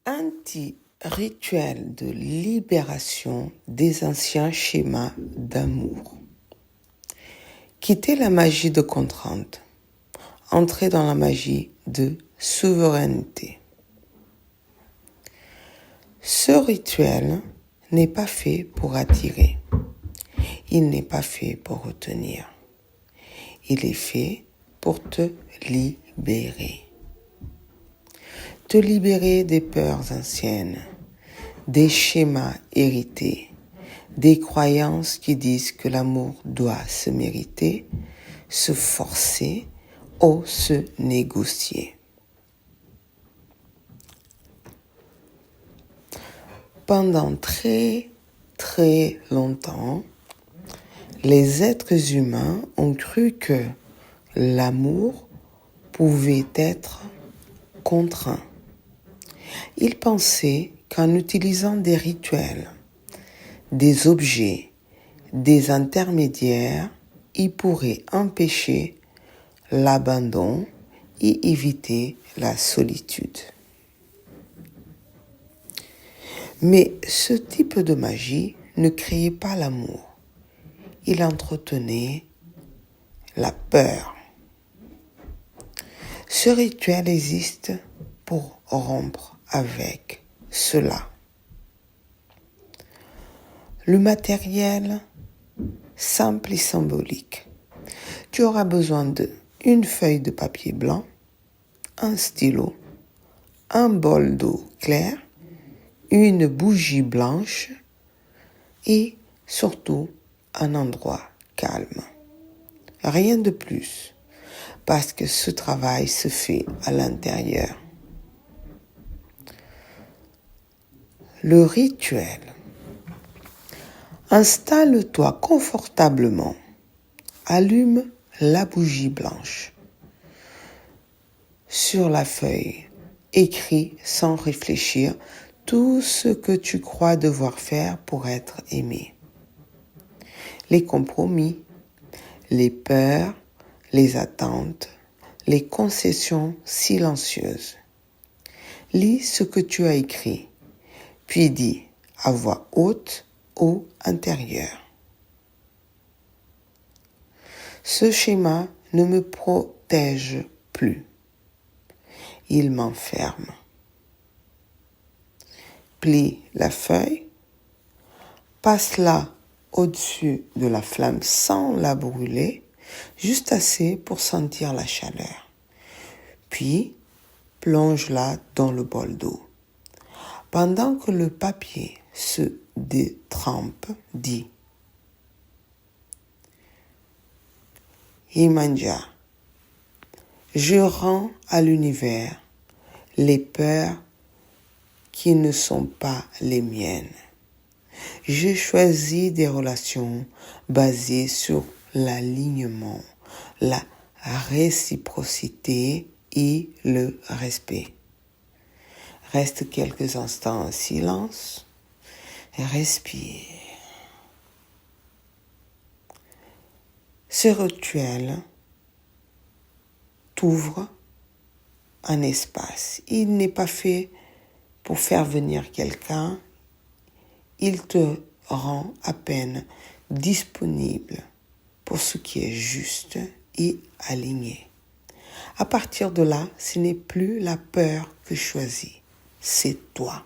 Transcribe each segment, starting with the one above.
Anti-rituel de libération des anciens schémas d'amour. Quitter la magie de contrainte. Entrer dans la magie de souveraineté. Ce rituel n'est pas fait pour attirer. Il n'est pas fait pour retenir. Il est fait pour te libérer. Te libérer des peurs anciennes, des schémas hérités, des croyances qui disent que l'amour doit se mériter, se forcer ou se négocier. Pendant très longtemps, les êtres humains ont cru que l'amour pouvait être contraint. Ils pensaient qu'en utilisant des rituels, des objets, des intermédiaires, ils pourraient empêcher l'abandon et éviter la solitude. Mais ce type de magie ne créait pas l'amour. Il entretenait la peur. Ce rituel existe pour rompre avec cela. Le matériel simple et symbolique. Tu auras besoin d'une feuille de papier blanc, un stylo, un bol d'eau claire, une bougie blanche et surtout un endroit calme. Rien de plus, parce que ce travail se fait à l'intérieur. Le rituel. Installe-toi confortablement. Allume la bougie blanche. Sur la feuille, écris sans réfléchir tout ce que tu crois devoir faire pour être aimé. Les compromis, les peurs, les attentes, les concessions silencieuses. Lis ce que tu as écrit, puis dis à voix haute ou intérieure. Ce schéma ne me protège plus. Il m'enferme. Plie la feuille, passe-la au-dessus de la flamme sans la brûler, juste assez pour sentir la chaleur. Puis, plonge-la dans le bol d'eau. Pendant que le papier se détrempe, dis Imanja, je rends à l'univers les peurs qui ne sont pas les miennes. Je choisis des relations basées sur l'alignement, la réciprocité et le respect. Reste quelques instants en silence et respire. Ce rituel t'ouvre un espace. Il n'est pas fait pour faire venir quelqu'un. Il te rend à peine disponible pour ce qui est juste et aligné. À partir de là, ce n'est plus la peur que choisit, c'est toi.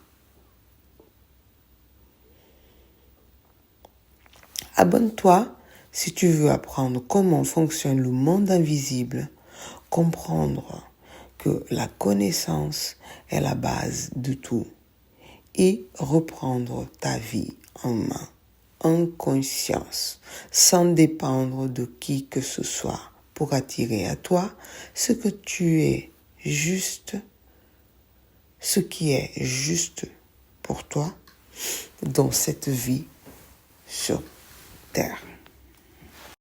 Abonne-toi si tu veux apprendre comment fonctionne le monde invisible, comprendre que la connaissance est la base de tout et reprendre ta vie en main, en conscience, sans dépendre de qui que ce soit pour attirer à toi ce que tu es juste, ce qui est juste pour toi dans cette vie sur Terre.